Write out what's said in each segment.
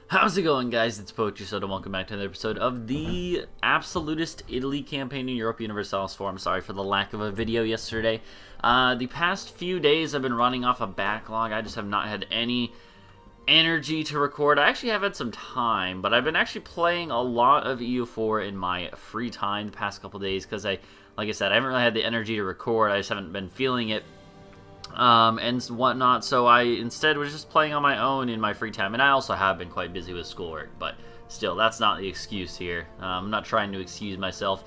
How's it going, guys? It's Poetry Soda. Welcome back to another episode of the Absolutist Italy campaign in Europa Universalis 4. I'm sorry for the lack of a video yesterday. The past few days I've been running off a backlog. I just have not had any energy to record. I actually have had some time, but I've been actually playing a lot of EU4 in my free time the past couple days because like I said, I haven't really had the energy to record. I just haven't been feeling it. And whatnot, so I instead was just playing on my own in my free time, and I also have been quite busy with schoolwork, but still, that's not the excuse here. I'm not trying to excuse myself.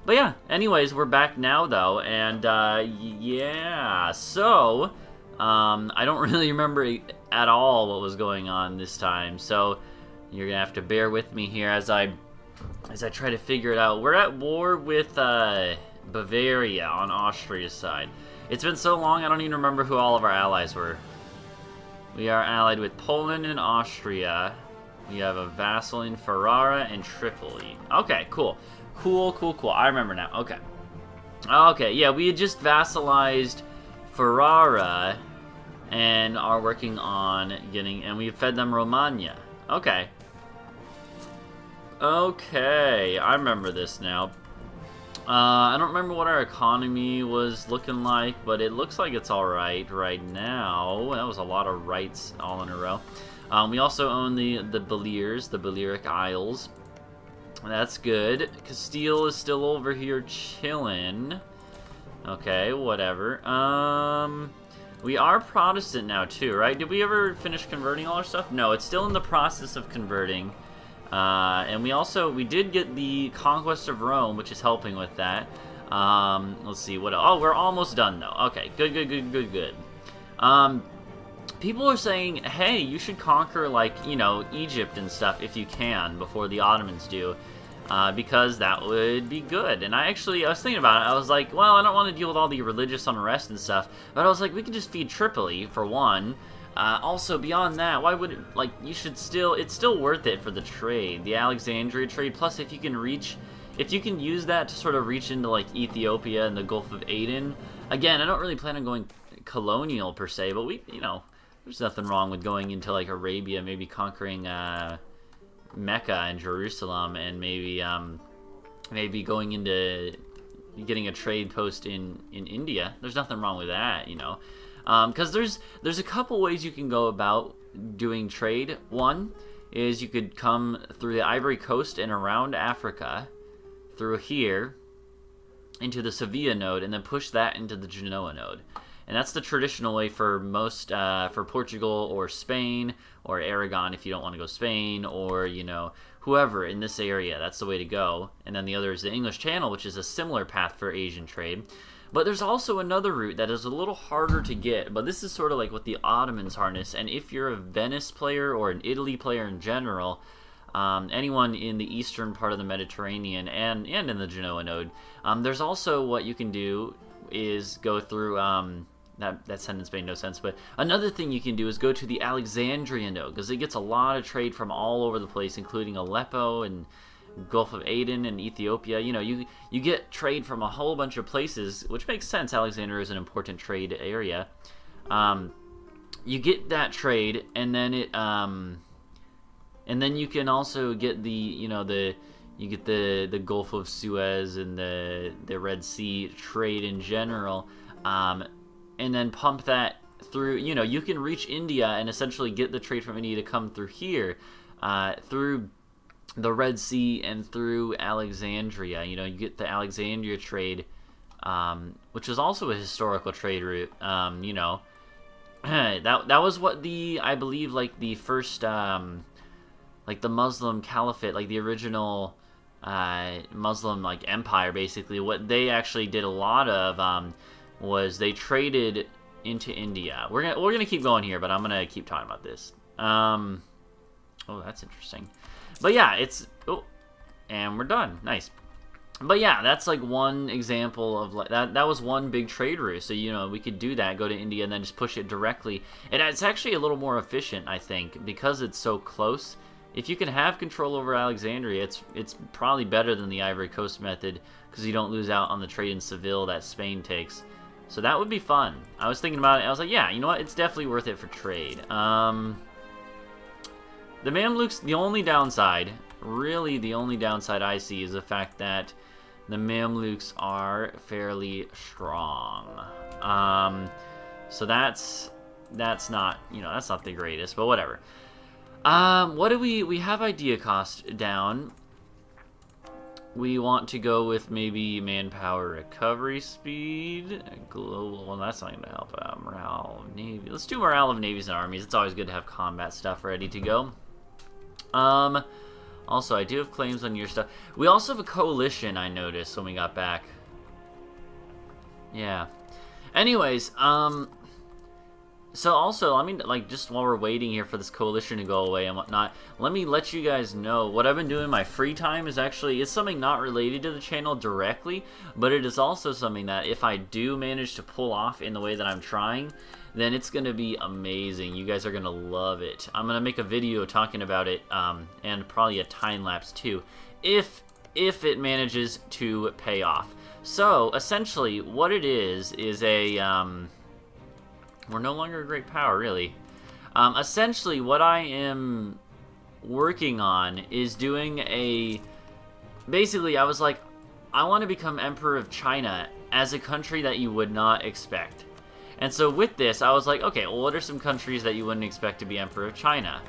But yeah, anyways, we're back now, though, and, yeah, so, I don't really remember at all what was going on this time, so you're gonna have to bear with me here as I try to figure it out. We're at war with, Bavaria on Austria's side. It's been so long, I don't even remember who all of our allies were. We are allied with Poland and Austria. We have a vassal in Ferrara and Tripoli. Okay, cool. Cool. I remember now. Okay. Okay, yeah, we had just vassalized Ferrara and are working on getting... And we fed them Romagna. Okay. Okay, I remember this now. I don't remember what our economy was looking like, but it looks like it's alright right now. That was a lot of rights all in a row. We also own the Balears, the Balearic Isles. That's good. Castile is still over here chilling. Okay, whatever. We are Protestant now too, right? Did we ever finish converting all our stuff? No, it's still in the process of converting. And we did get the Conquest of Rome, which is helping with that. Let's see, what else? Oh, we're almost done, though. Okay, good. People are saying, hey, you should conquer, like, you know, Egypt and stuff if you can before the Ottomans do. Because that would be good. And I was thinking about it. I was like, well, I don't want to deal with all the religious unrest and stuff. But I was like, we could just feed Tripoli, for one. Also, beyond that, why would it, like, it's still worth it for the trade, the Alexandria trade, plus if you can use that to sort of reach into, like, Ethiopia and the Gulf of Aden. Again, I don't really plan on going colonial, per se, but there's nothing wrong with going into, like, Arabia, maybe conquering, Mecca and Jerusalem, and maybe going into getting a trade post in India. There's nothing wrong with that, you know. Because there's a couple ways you can go about doing trade. One is you could come through the Ivory Coast and around Africa, through here, into the Sevilla node, and then push that into the Genoa node. And that's the traditional way for most, for Portugal or Spain, or Aragon if you don't want to go Spain, or, you know, whoever in this area. That's the way to go. And then the other is the English Channel, which is a similar path for Asian trade. But there's also another route that is a little harder to get, but this is sort of like what the Ottomans harness, and if you're a Venice player or an Italy player in general, anyone in the eastern part of the Mediterranean and in the Genoa node, there's also what you can do is go through, that sentence made no sense, but another thing you can do is go to the Alexandria node, because it gets a lot of trade from all over the place, including Aleppo and Gulf of Aden and Ethiopia. You know, you get trade from a whole bunch of places, which makes sense. Alexandria is an important trade area. You get that trade, and then you can also get the Gulf of Suez and the Red Sea trade in general, and then pump that through. You know, you can reach India and essentially get the trade from India to come through here, through the Red Sea and through Alexandria. You know, you get the Alexandria trade, which is also a historical trade route. You know, that was what I believe, like, the first, like, the Muslim Caliphate, like, the original, Muslim, like, empire, basically. What they actually did a lot of, was they traded into India. We're gonna keep going here, but I'm gonna keep talking about this. Oh, that's interesting. But yeah, and we're done. Nice. But yeah, that's like one example of, like, that was one big trade route. So, you know, we could do that, go to India, and then just push it directly. And it's actually a little more efficient, I think, because it's so close. If you can have control over Alexandria, it's probably better than the Ivory Coast method, because you don't lose out on the trade in Seville that Spain takes. So that would be fun. I was thinking about it. I was like, yeah, you know what? It's definitely worth it for trade. The Mamluks, the only downside, really the only downside I see is the fact that the Mamluks are fairly strong. So that's not, you know, that's not the greatest, but whatever. What do we have idea cost down. We want to go with maybe manpower recovery speed, global, well that's not going to help, morale of Navy. Let's do morale of navies and armies. It's always good to have combat stuff ready to go. Also, I do have claims on your stuff. We also have a coalition, I noticed, when we got back. Yeah. Anyways, so also, I mean, like, just while we're waiting here for this coalition to go away and whatnot, let me let you guys know what I've been doing in my free time is actually, it's something not related to the channel directly, but it is also something that if I do manage to pull off in the way that I'm trying, then it's going to be amazing. You guys are going to love it. I'm going to make a video talking about it, and probably a time lapse too, if it manages to pay off. So, essentially, what it is a, we're no longer a great power, really. Essentially, what I am working on is doing a... Basically, I was like, I want to become Emperor of China as a country that you would not expect. And so with this, I was like, okay, well, what are some countries that you wouldn't expect to be Emperor of China?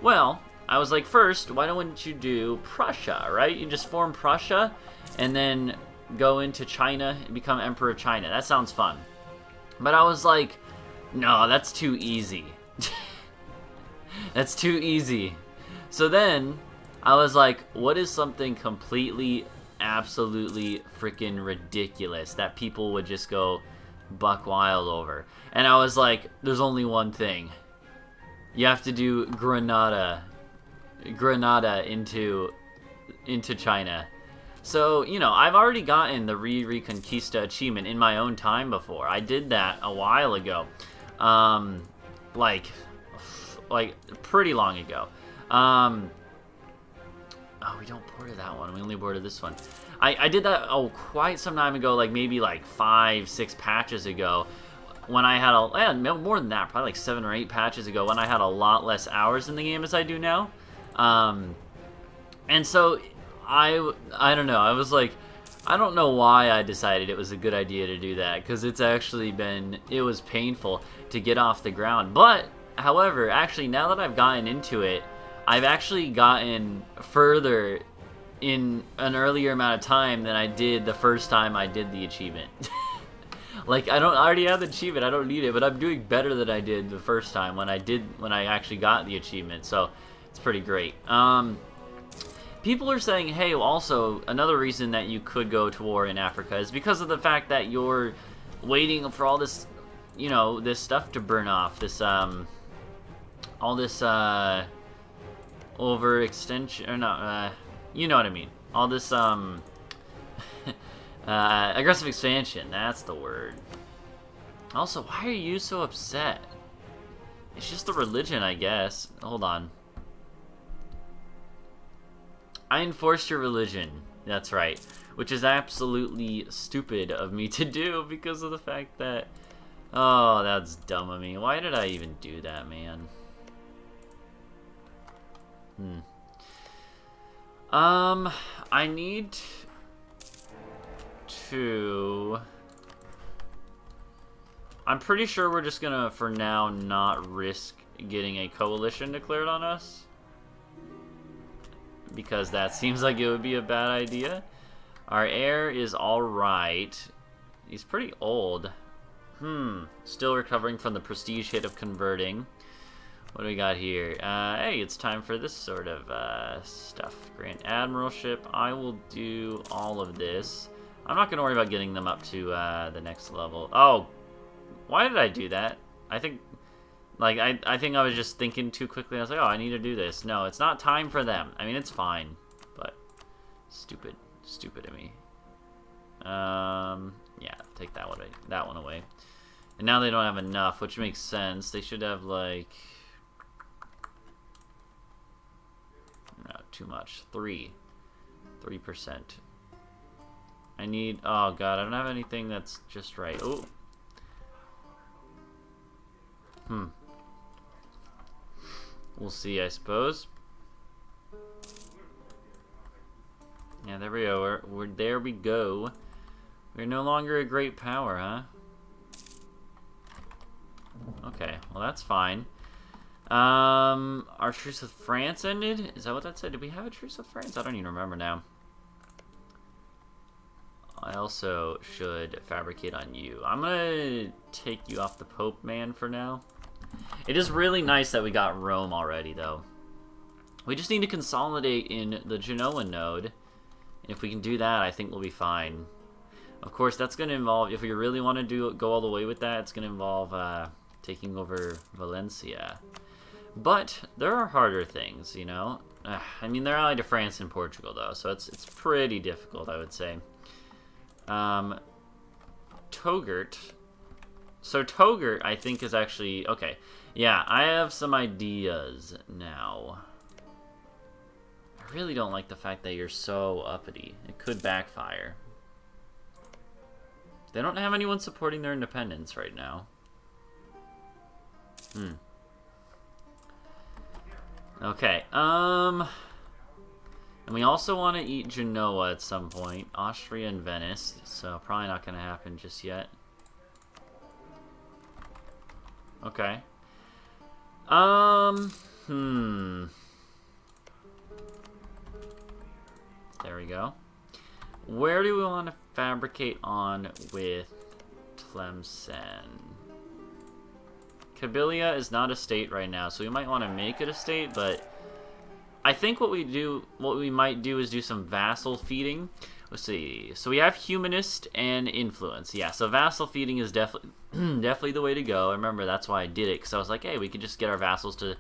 Well, I was like, first, why don't you do Prussia, right? You just form Prussia, and then go into China and become Emperor of China. That sounds fun. But I was like... No, that's too easy. That's too easy. So then, I was like, what is something completely, absolutely freaking ridiculous that people would just go buck wild over? And I was like, there's only one thing. You have to do Granada into China. So, you know, I've already gotten the Reconquista achievement in my own time before. I did that a while ago. Like pretty long ago. Oh, we don't boarded that one. We only boarded this one. I did that, quite some time ago, like maybe like 5-6 patches ago, when I had more than that, probably like 7 or 8 patches ago, when I had a lot less hours in the game as I do now. And so I don't know. I was like, I don't know why I decided it was a good idea to do that, because it's actually been, it was painful to get off the ground. But, however, actually, now that I've gotten into it, I've actually gotten further in an earlier amount of time than I did the first time I did the achievement. Like, I already have the achievement, I don't need it, but I'm doing better than I did the first time when I actually got the achievement, so it's pretty great. People are saying, hey, also, another reason that you could go to war in Africa is because of the fact that you're waiting for all this, you know, this stuff to burn off, this, all this, overextension, or not, you know what I mean, all this, aggressive expansion, that's the word. Also, why are you so upset? It's just the religion, I guess. Hold on. I enforced your religion. That's right. Which is absolutely stupid of me to do because of the fact that... Oh, that's dumb of me. Why did I even do that, man? I need to... I'm pretty sure we're just gonna, for now, not risk getting a coalition declared on us, because that seems like it would be a bad idea. Our heir is alright. He's pretty old. Still recovering from the prestige hit of converting. What do we got here? Hey, it's time for this sort of stuff. Grand Admiralship. I will do all of this. I'm not going to worry about getting them up to the next level. Oh, why did I do that? I think... Like, I think I was just thinking too quickly. I was like, oh, I need to do this. No, it's not time for them. I mean, it's fine, but stupid of me. Yeah, take that one away. And now they don't have enough, which makes sense. They should have, like... No, too much. 3%. I need... Oh, God, I don't have anything that's just right. Oh. We'll see, I suppose. Yeah, there we go. There we go. We're no longer a great power, huh? Okay, well that's fine. Our truce with France ended? Is that what that said? Did we have a truce with France? I don't even remember now. I also should fabricate on you. I'm gonna take you off the Pope man for now. It is really nice that we got Rome already, though. We just need to consolidate in the Genoa node. And if we can do that, I think we'll be fine. Of course, that's going to involve, if we really want to go all the way with that, it's going to involve taking over Valencia. But there are harder things, you know? I mean, they're allied to France and Portugal, though, so it's pretty difficult, I would say. Togurt. So Togurt, I think, is actually... Okay, yeah, I have some ideas now. I really don't like the fact that you're so uppity. It could backfire. They don't have anyone supporting their independence right now. Okay, and we also want to eat Genoa at some point. Austria and Venice, so probably not going to happen just yet. Okay. There we go. Where do we want to fabricate on with Tlemcen? Kabylia is not a state right now, so we might want to make it a state, but I think what we might do is do some vassal feeding. Let's see. So we have humanist and influence. Yeah, so vassal feeding is definitely the way to go. Remember, that's why I did it, because I was like, hey, we could just get our vassals to,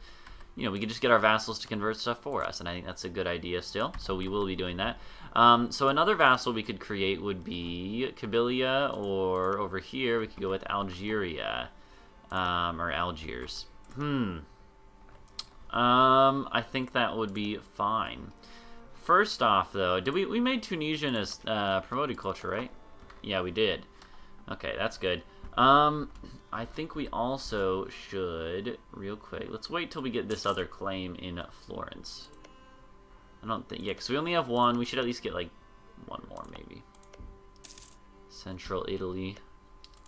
we could just get our vassals to convert stuff for us, and I think that's a good idea still. So we will be doing that. So another vassal we could create would be Kabylia, or over here we could go with Algeria, or Algiers. I think that would be fine. First off, though, we made Tunisian as promoted culture, right? Yeah, we did. Okay, that's good. I think we also should, real quick, let's wait till we get this other claim in Florence. I don't think, yeah, because we only have one. We should at least get, like, one more, maybe. Central Italy,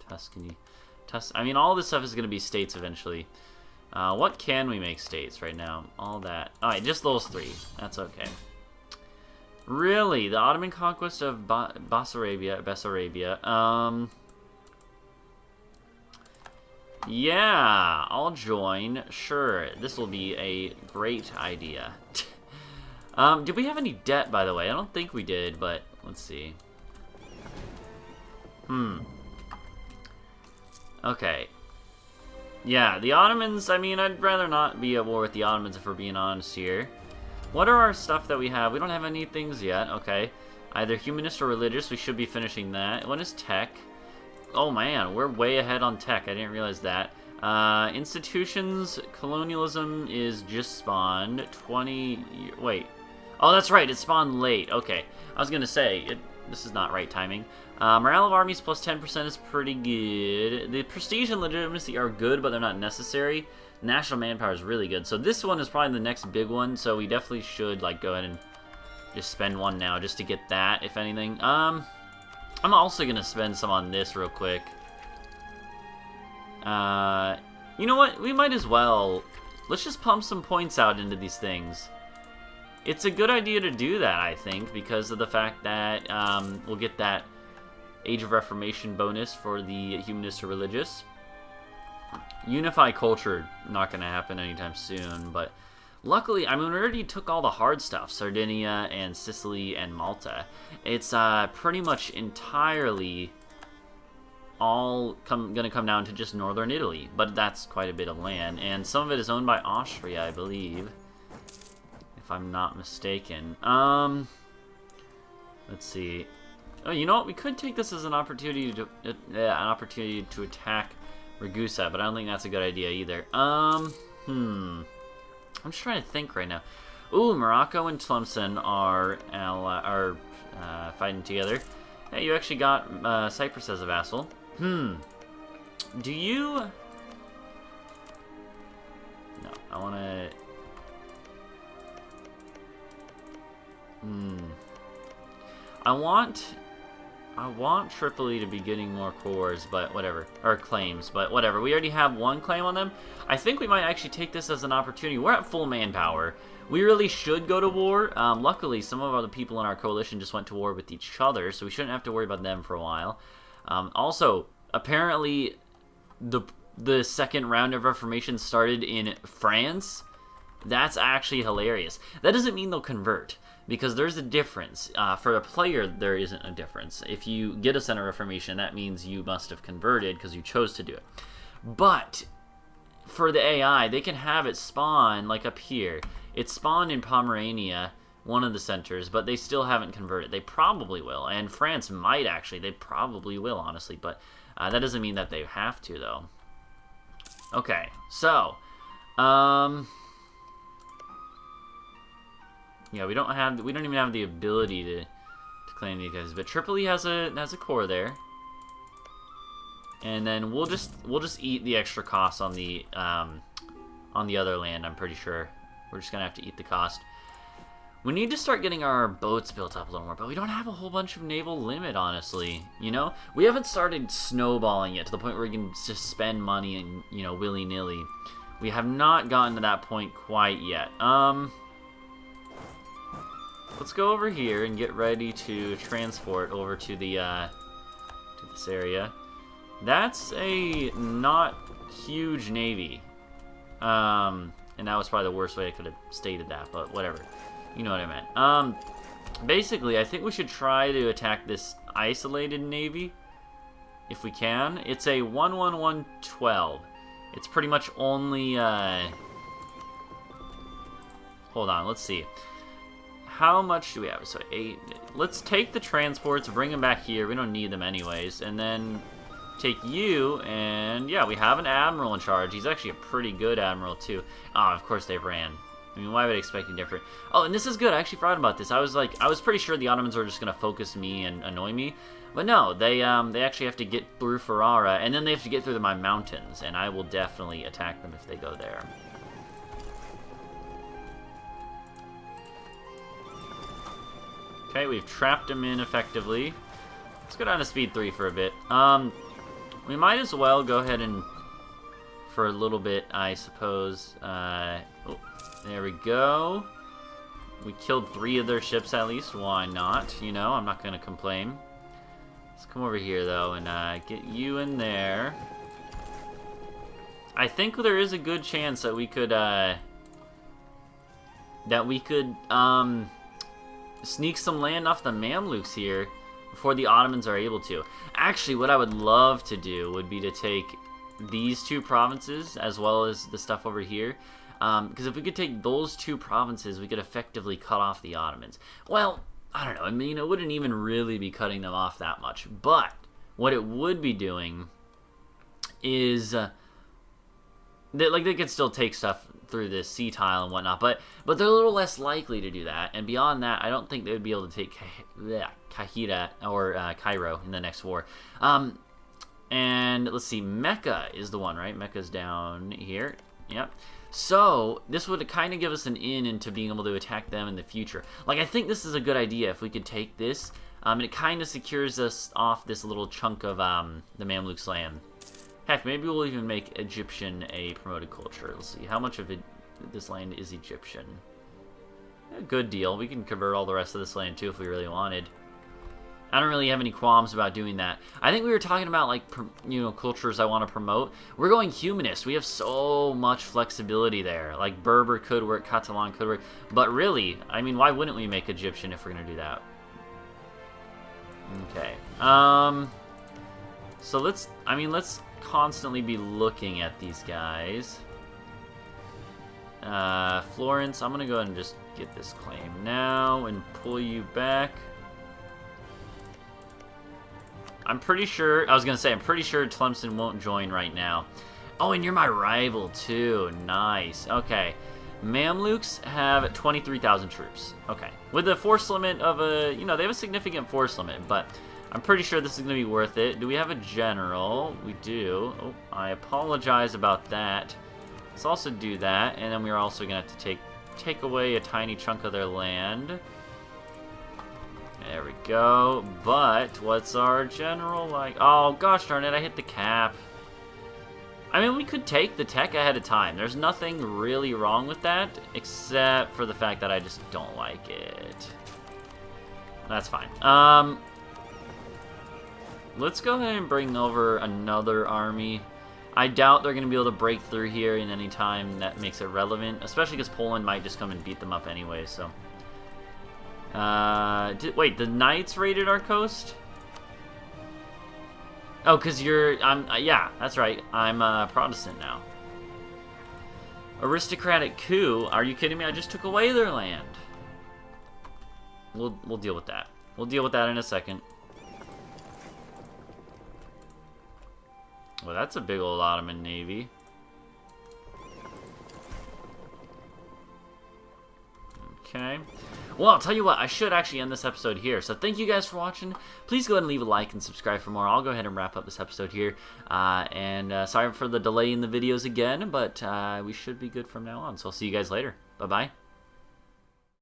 Tuscany. I mean, all this stuff is going to be states eventually. What can we make states right now? All that. Alright, just those three. That's okay. Really? The Ottoman conquest of Bessarabia. Yeah, I'll join. Sure, this will be a great idea. Did we have any debt, by the way? I don't think we did, but let's see. Okay. Yeah, the Ottomans, I mean, I'd rather not be at war with the Ottomans if we're being honest here. What are our stuff that we have? We don't have any things yet, okay. Either humanist or religious, we should be finishing that. What is tech? Oh man, we're way ahead on tech, I didn't realize that. Institutions, colonialism is just spawned. 20, wait. Oh, that's right, it spawned late, okay. I was gonna say, this is not right timing. Morale of armies plus 10% is pretty good. The prestige and legitimacy are good, but they're not necessary. National manpower is really good. So this one is probably the next big one, so we definitely should like go ahead and just spend one now just to get that, if anything. I'm also going to spend some on this real quick. You know what? We might as well. Let's just pump some points out into these things. It's a good idea to do that, I think, because of the fact that we'll get that Age of Reformation bonus for the humanist or religious. Unify culture, not going to happen anytime soon, but luckily, I mean, we already took all the hard stuff, Sardinia and Sicily and Malta. It's pretty much entirely all going to come down to just northern Italy, but that's quite a bit of land, and some of it is owned by Austria, I believe, if I'm not mistaken. Let's see. Oh, you know what? We could take this as an opportunity to attack Ragusa, but I don't think that's a good idea either. I'm just trying to think right now. Ooh, Morocco and Tlemcen are fighting together. Hey, you actually got Cyprus as a vassal. Do you? No, I want to I want Tripoli to be getting more cores, but whatever. Or claims, but whatever. We already have one claim on them. I think we might actually take this as an opportunity. We're at full manpower. We really should go to war. Luckily, some of the people in our coalition just went to war with each other, so we shouldn't have to worry about them for a while. Also, apparently, the second round of Reformation started in France. That's actually hilarious. That doesn't mean they'll convert, because there's a difference. For a player, there isn't a difference. If you get a Center Reformation, that means you must have converted because you chose to do it. But for the AI, they can have it spawn, like up here. It spawned in Pomerania, one of the centers, but they still haven't converted. They probably will, and France might actually. They probably will, honestly, but that doesn't mean that they have to, though. Okay, so, yeah, we don't even have the ability to claim these guys, but Tripoli has a core there, and then we'll just eat the extra costs on the other land. I'm pretty sure we're just gonna have to eat the cost. We need to start getting our boats built up a little more, but we don't have a whole bunch of naval limit, honestly. You know, we haven't started snowballing yet to the point where we can just spend money and, you know, willy-nilly. We have not gotten to that point quite yet. Let's go over here and get ready to transport over to the to this area. That's a not huge navy. And that was probably the worst way I could have stated that, but whatever. You know what I meant. Basically, I think we should try to attack this isolated navy, if we can. It's a 11112. It's pretty much only, hold on, let's see. How much do we have? So 8. Let's take the transports, bring them back here. We don't need them anyways. And then take you, and yeah, we have an admiral in charge. He's actually a pretty good admiral, too. Oh, of course they ran. I mean, why would I expect anything different? Oh, and this is good. I actually forgot about this. I was pretty sure the Ottomans were just going to focus me and annoy me. But no, they actually have to get through Ferrara, and then they have to get through my mountains, and I will definitely attack them if they go there. Okay, we've trapped them in effectively. Let's go down to speed 3 for a bit. We might as well go ahead and, for a little bit, I suppose, oh, there we go. We killed 3 of their ships at least. Why not? You know, I'm not going to complain. Let's come over here, though, and get you in there. I think there is a good chance that we could, sneak some land off the Mamluks here before the Ottomans are able to. Actually, what I would love to do would be to take these 2 provinces as well as the stuff over here. Because if we could take those 2 provinces, we could effectively cut off the Ottomans. Well, I don't know. I mean, it wouldn't even really be cutting them off that much. But what it would be doing is, they could still take stuff through the sea tile and whatnot, but they're a little less likely to do that. And beyond that, I don't think they would be able to take Kahira or Cairo in the next war. And let's see, Mecca is the one, right? Mecca's down here. Yep. So this would kind of give us an in into being able to attack them in the future. Like, I think this is a good idea if we could take this. And it kind of secures us off this little chunk of the Mamluks' land. Heck, maybe we'll even make Egyptian a promoted culture. Let's see, how much of this land is Egyptian? A good deal. We can convert all the rest of this land, too, if we really wanted. I don't really have any qualms about doing that. I think we were talking about, like, you know, cultures I want to promote. We're going humanist. We have so much flexibility there. Like, Berber could work, Catalan could work. But really, I mean, why wouldn't we make Egyptian if we're going to do that? Okay. So let's constantly be looking at these guys. Florence, I'm going to go ahead and just get this claim now and pull you back. I'm pretty sure Tlemcen won't join right now. Oh, and you're my rival too. Nice. Okay. Mamluks have 23,000 troops. Okay. With a force limit of they have a significant force limit, but I'm pretty sure this is going to be worth it. Do we have a general? We do. Oh, I apologize about that. Let's also do that, and then we're also going to have to take away a tiny chunk of their land. There we go. But what's our general like? Oh, gosh darn it, I hit the cap. I mean, we could take the tech ahead of time. There's nothing really wrong with that, except for the fact that I just don't like it. That's fine. Let's go ahead and bring over another army. I doubt they're going to be able to break through here in any time that makes it relevant, especially because Poland might just come and beat them up anyway, so. Wait, the Knights raided our coast? Oh, because yeah, that's right. I'm a Protestant now. Aristocratic coup? Are you kidding me? I just took away their land. We'll deal with that. We'll deal with that in a second. Well, that's a big old Ottoman navy. Okay. Well, I'll tell you what, I should actually end this episode here. So thank you guys for watching. Please go ahead and leave a like and subscribe for more. I'll go ahead and wrap up this episode here. Sorry for the delay in the videos again, but we should be good from now on. So I'll see you guys later. Bye-bye.